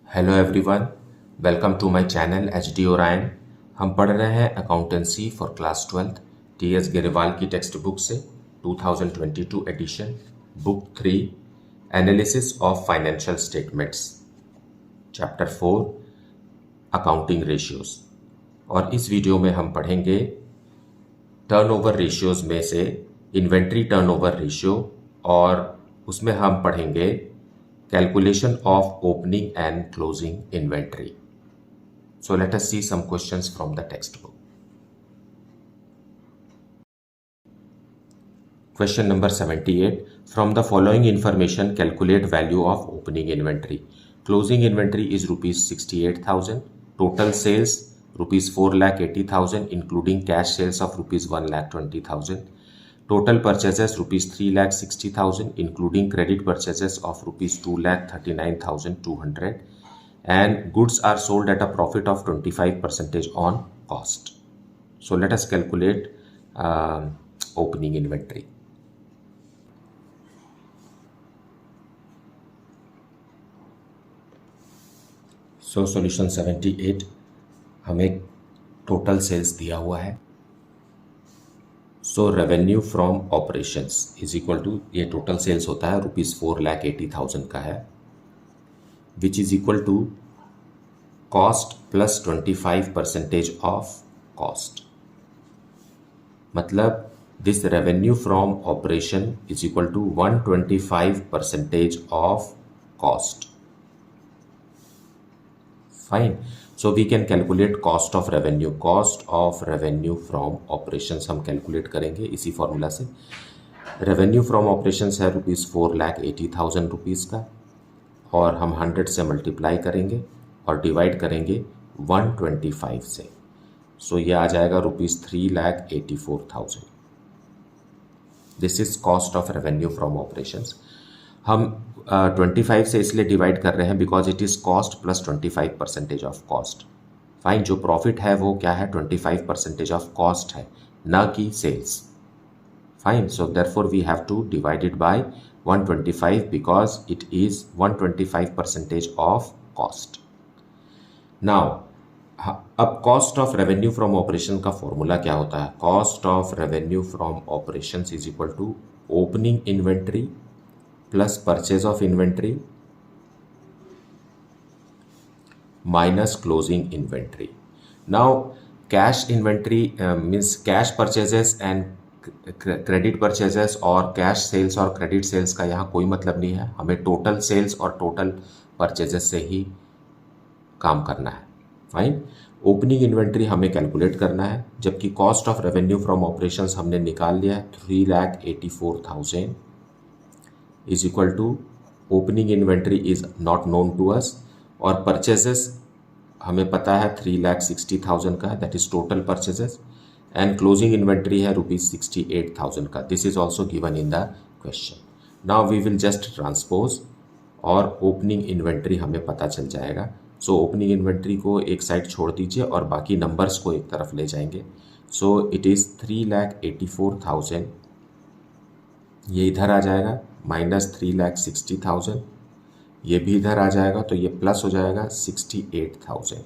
Hello everyone, welcome to my channel H D Orion. हम पढ़ रहे हैं accountancy for class 12 T S Grewal की टेक्स्ट बुक से 2022 edition, book 3, analysis of financial statements, chapter 4, accounting ratios. और इस video में हम पढ़ेंगे टर्नओवर रेशियोज में से इन्वेंट्री टर्नओवर रेशियो, और उसमें हम पढ़ेंगे calculation of opening and closing inventory. So let us see some questions from the textbook. Question number 78. From the following information, calculate value of opening inventory. Closing inventory is rupees 68,000. Total sales rupees 4,80,000, including cash sales of rupees 1,20,000. Total purchases rupees 3,60,000, including credit purchases of rupees 2,39,200, and goods are sold at a profit of 25% on cost. So let us calculate opening inventory. So solution 78, हमें total sales दिया हुआ है। So revenue from operations is equal to, ये total sales होता है rupees 4,80,000 का है, which is equal to cost plus 25% of cost. मतलब this revenue from operation is equal to 125% of cost. Fine, so we can calculate cost of revenue. Cost of revenue from operations हम calculate करेंगे इसी formula से। Revenue from operations है rupees 4,80,000 rupees का, और हम 100 से मल्टीप्लाई करेंगे और डिवाइड करेंगे 125 से। सो ये आ जाएगा rupees 3,84,000। This is cost of revenue from operations. हम 25 से इसलिए डिवाइड कर रहे हैं because it is cost plus 25% of cost. Fine, जो प्रॉफिट है वो क्या है, 25% ऑफ कॉस्ट है, ना कि sales. Fine, so therefore we have to divide it by 125 because it is 125% of cost. Now अब cost of revenue from operation का फॉर्मूला क्या होता है? Cost of revenue from operation is equal to opening inventory plus purchase of inventory minus closing inventory. Now cash inventory means cash purchases and credit purchases और cash sales और credit sales का यहाँ कोई मतलब नहीं है। हमें टोटल सेल्स और टोटल परचेजेस से ही काम करना है। फाइन, ओपनिंग इन्वेंट्री हमें कैलकुलेट करना है, जबकि cost of revenue from operations हमने निकाल लिया है 3,84,000 is equal to opening inventory is not known to us, और परचेजेस हमें पता है 3,60,000 का है, that is total purchases, and closing inventory है रुपीज़ 68,000 का। This is also given in the question. Now we will just transpose और opening inventory हमें पता चल जाएगा। सो ओपनिंग इन्वेंट्री को एक साइड छोड़ दीजिए और बाकी नंबर्स को एक तरफ ले जाएंगे। सो इट इज़ 3,84,000, ये इधर आ जाएगा, माइनस 3,60,000, ये भी इधर आ जाएगा, तो ये प्लस हो जाएगा 68,000।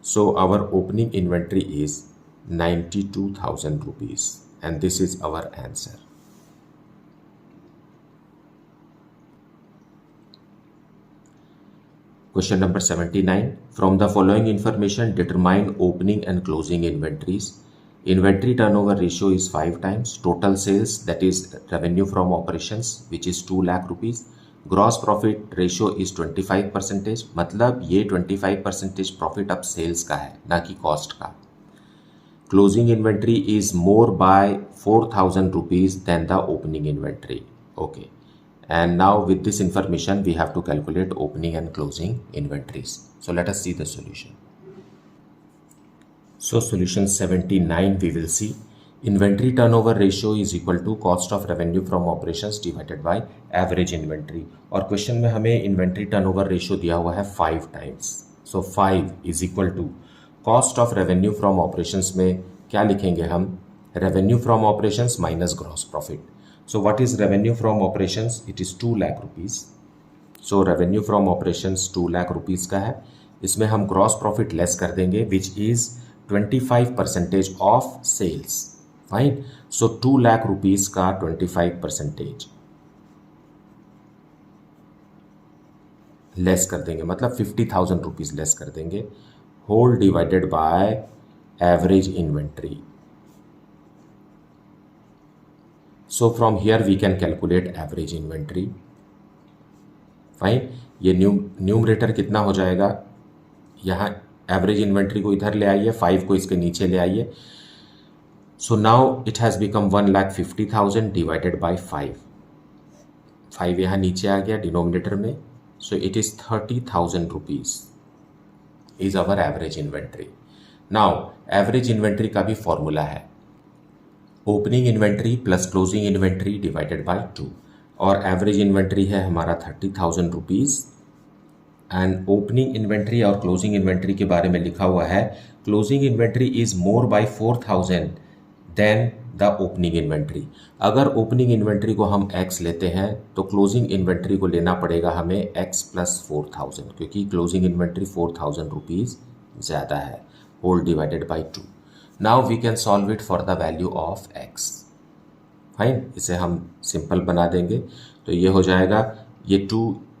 So our opening inventory is 92,000 rupees, and this is our answer. Question number 79. From the following information, determine opening and closing inventories. Inventory turnover ratio is 5 times. Total sales, that is revenue from operations, which is 2 lakh rupees. Gross profit ratio is 25%. मतलब ये 25% profit अब sales का है, ना कि cost का। Closing inventory is more by 4,000 rupees than the opening inventory. Okay. And now with this information we have to calculate opening and closing inventories. So let us see the solution. So solution 79 we will see inventory turnover ratio is equal to cost of revenue from operations divided by average inventory. और question में हमें inventory turnover ratio दिया हुआ है 5 times. So 5 is equal to cost of revenue from operations में क्या लिखेंगे हम? Revenue from operations minus gross profit. So what is revenue from operations? It is 2 lakh rupees. So revenue from operations 2 lakh rupees का है, इसमें हम gross profit less कर देंगे which is 25% of sales. Fine, so 2 lakh rupees का 25% less कर देंगे, मतलब 50,000 रुपीज़ लेस कर देंगे, whole divided by average inventory. So from here we can calculate average inventory. Fine, ये न्यूमरेटर कितना हो जाएगा, यहाँ एवरेज इन्वेंट्री को इधर ले आइए, 5 को इसके नीचे ले आइए। So now it has become 1,50,000 divided by 5, 5 यहाँ नीचे आ गया डिनोमिनेटर में, so it is 30,000 rupees is our average inventory. Now average inventory का भी फॉर्मूला है opening inventory plus closing inventory divided by 2, और एवरेज इन्वेंट्री है हमारा 30,000 रुपीज़। एंड ओपनिंग इन्वेंट्री और क्लोजिंग इन्वेंट्री के बारे में लिखा हुआ है closing inventory is more by 4,000 then the opening inventory. अगर ओपनिंग इन्वेंट्री को हम x लेते हैं तो क्लोजिंग इन्वेंट्री को लेना पड़ेगा हमें x प्लस 4,000, क्योंकि क्लोजिंग इन्वेंट्री 4,000 रुपीज़ ज़्यादा है, whole divided by 2। Now we can solve it for the value of x। Fine, इसे हम सिंपल बना देंगे, तो ये हो जाएगा, ये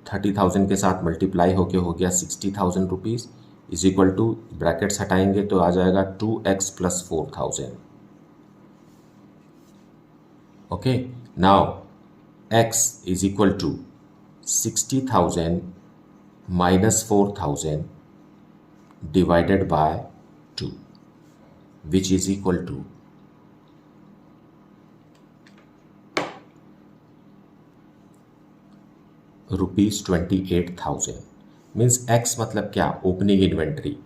30,000 के साथ मल्टीप्लाई होके हो गया 60,000 rupees is equal to, brackets हटाएंगे तो आ जाएगा 2x plus 4,000। Okay, now x is equal to 60,000 minus 4,000 divided by 2 which is equal to ₹28,000। Means x मतलब क्या, opening inventory.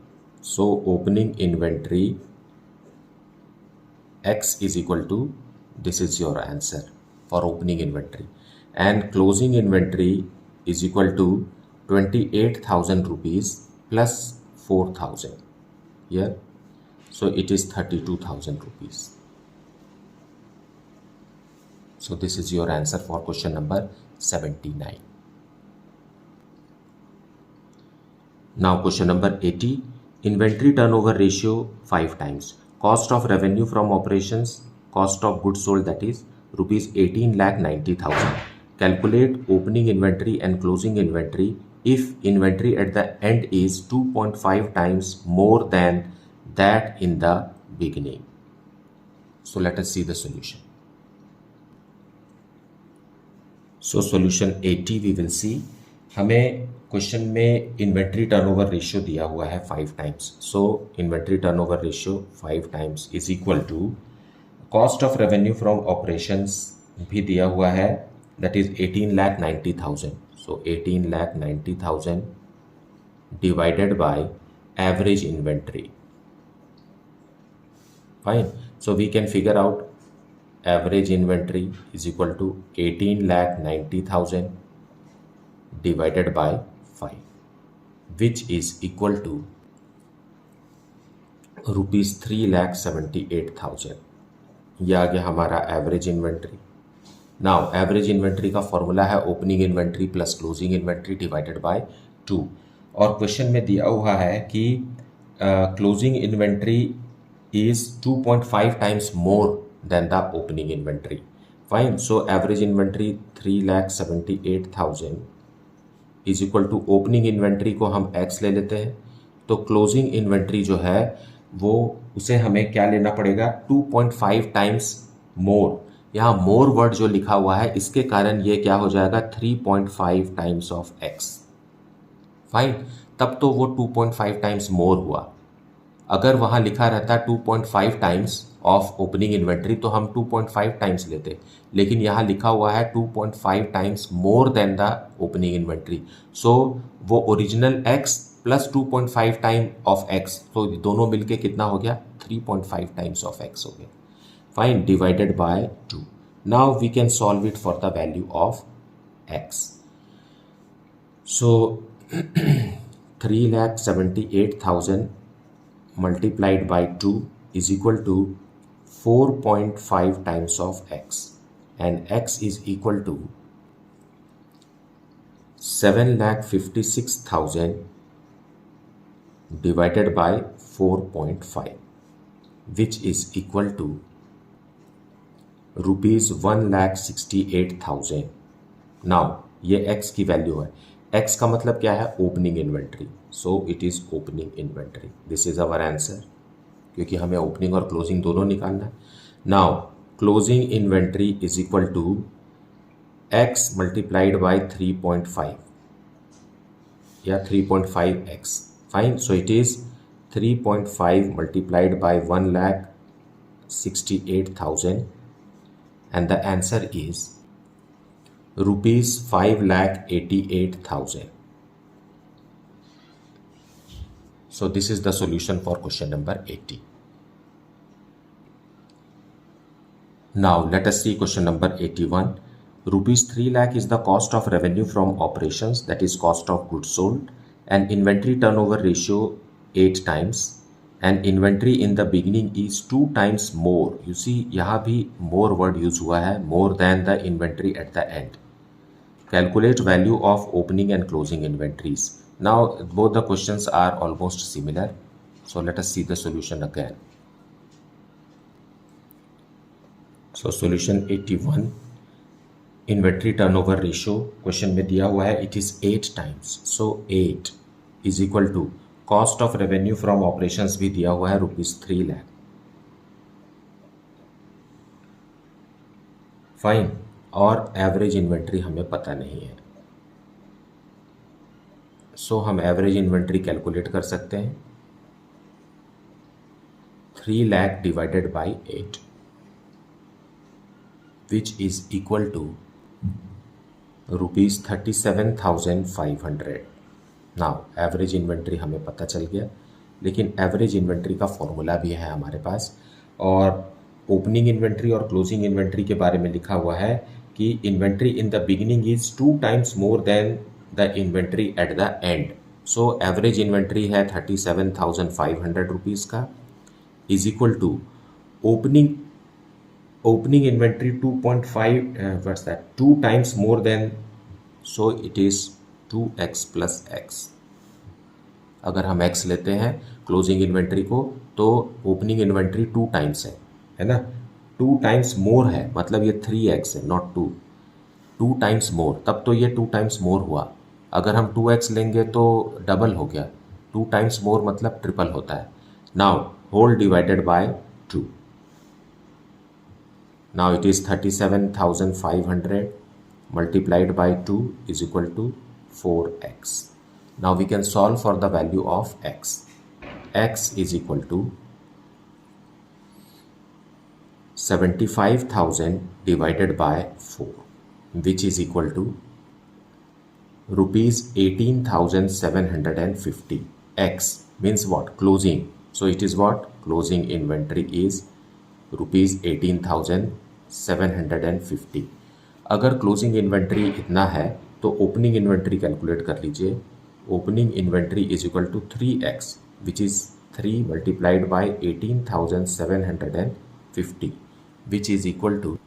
So opening inventory x is equal to, this is your answer for opening inventory, and closing inventory is equal to 28,000 rupees plus 4,000 here, so it is 32,000 rupees. So this is your answer for question number 79. Now question number 80. Inventory turnover ratio 5 times. Cost of revenue from operations, cost of goods sold, that is rupees 18,90,000. Calculate opening inventory and closing inventory if inventory at the end is 2.5 times more than that in the beginning. So let us see the solution. So solution 80 we will see. हमें question में inventory turnover ratio दिया हुआ है 5 times. So inventory turnover ratio 5 times is equal to cost of revenue from operations भी दिया हुआ है, that is 18,90,000। So 18,90,000 divided by average inventory. Fine, so we can figure out average inventory is equal to 18,90,000 divided by 5 which is equal to rupees 3,78,000। यह आ गया हमारा average inventory. Now average inventory का formula है opening inventory plus closing inventory divided by 2, और question में दिया हुआ है कि closing inventory is 2.5 times more than the opening inventory. Fine. So average inventory 3,78,000 is equal to opening inventory को हम x ले लेते हैं, तो closing inventory जो है वो उसे हमें क्या लेना पड़ेगा, 2.5 टाइम्स मोर। यहाँ मोर वर्ड जो लिखा हुआ है इसके कारण ये क्या हो जाएगा, 3.5 टाइम्स ऑफ x। फाइन, तब तो वो 2.5 टाइम्स मोर हुआ। अगर वहाँ लिखा रहता 2.5 टाइम्स ऑफ ओपनिंग इन्वेंट्री तो हम 2.5 टाइम्स लेते, लेकिन यहाँ लिखा हुआ है 2.5 times more than the opening inventory. So वो original x plus 2.5 time of x, तो दोनों मिलके कितना हो गया, 3.5 टाइम्स ऑफ x हो गया। Fine, divided by 2। Now we can solve it for the value of x। So 3,78,000 multiplied by 2 is equal to 4.5 times of x, and x is equal to 7,56,000 divided by 4.5, which is equal to rupees 1,68,000। नाउ ये x की value है। x का मतलब क्या है? Opening inventory. So it is opening inventory. This is our answer, क्योंकि हमें ओपनिंग और क्लोजिंग दोनों निकालना है। Now closing inventory is equal to x multiplied by 3.5 या 3.5x। Fine, so it is 3.5 multiplied by 1,68,000 and the answer is rupees 5,88,000. So this is the solution for question number 80. Now let us see question number 81. Rupees 3 lakh is the cost of revenue from operations, that is cost of goods sold, and inventory turnover ratio 8 times. And inventory in the beginning is 2 times more. You see, यहाँ भी more word use हुआ है, more than the inventory at the end. Calculate value of opening and closing inventories. Now both the questions are almost similar. So let us see the solution again. So solution 81. Inventory turnover ratio question में दिया हुआ है, it is 8 times. So 8 is equal to cost of revenue from operations भी दिया हुआ है ₹3 lakh. Fine, और average inventory हमें पता नहीं है। सो हम एवरेज इन्वेंट्री कैलकुलेट कर सकते हैं। 3 lakh divided by 8 which is equal to ₹37,500। Now average inventory हमें पता चल गया, लेकिन एवरेज इन्वेंट्री का फॉर्मूला भी है हमारे पास। और ओपनिंग इन्वेंट्री और क्लोजिंग इन्वेंट्री के बारे में लिखा हुआ है कि inventory in the beginning is 2 times more than the inventory at the end. So average inventory है 37,500 रुपीज़ का, is equal to opening inventory 2.5 what's that 2 times more than, so it is 2x plus x। अगर हम x लेते हैं closing inventory को, तो opening inventory 2 times है ना, 2 टाइम्स मोर है, मतलब ये 3x है, नॉट 2। 2 टाइम्स मोर, तब तो ये 2 टाइम्स मोर हुआ। अगर हम 2x लेंगे तो डबल हो गया। 2 टाइम्स मोर मतलब ट्रिपल होता है। Now whole divided by 2। Now it is 37,500 multiplied by 2 is equal to 4x. Now we can solve for the value of x. X is equal to 75,000 divided by 4, which is equal to rupees 18,750. X means what? Closing. So it is what? Closing inventory is rupees 18,750. अगर closing inventory इतना है तो opening inventory calculate कर लीजिए। Opening inventory is equal to 3x which is 3 multiplied by 18,750 which is equal to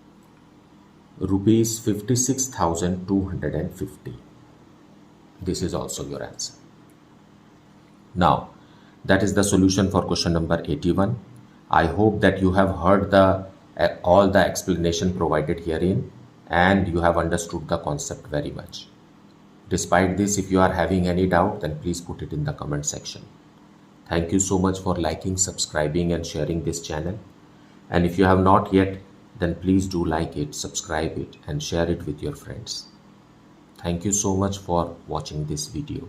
rupees 56,250. This is also your answer. Now that is the solution for question number 81. I hope that you have heard all the explanation provided herein, and you have understood the concept very much. Despite this, if you are having any doubt, then please put it in the comment section. Thank you so much for liking, subscribing and sharing this channel. And if you have not yet, then please do like it, subscribe it and share it with your friends. Thank you so much for watching this video.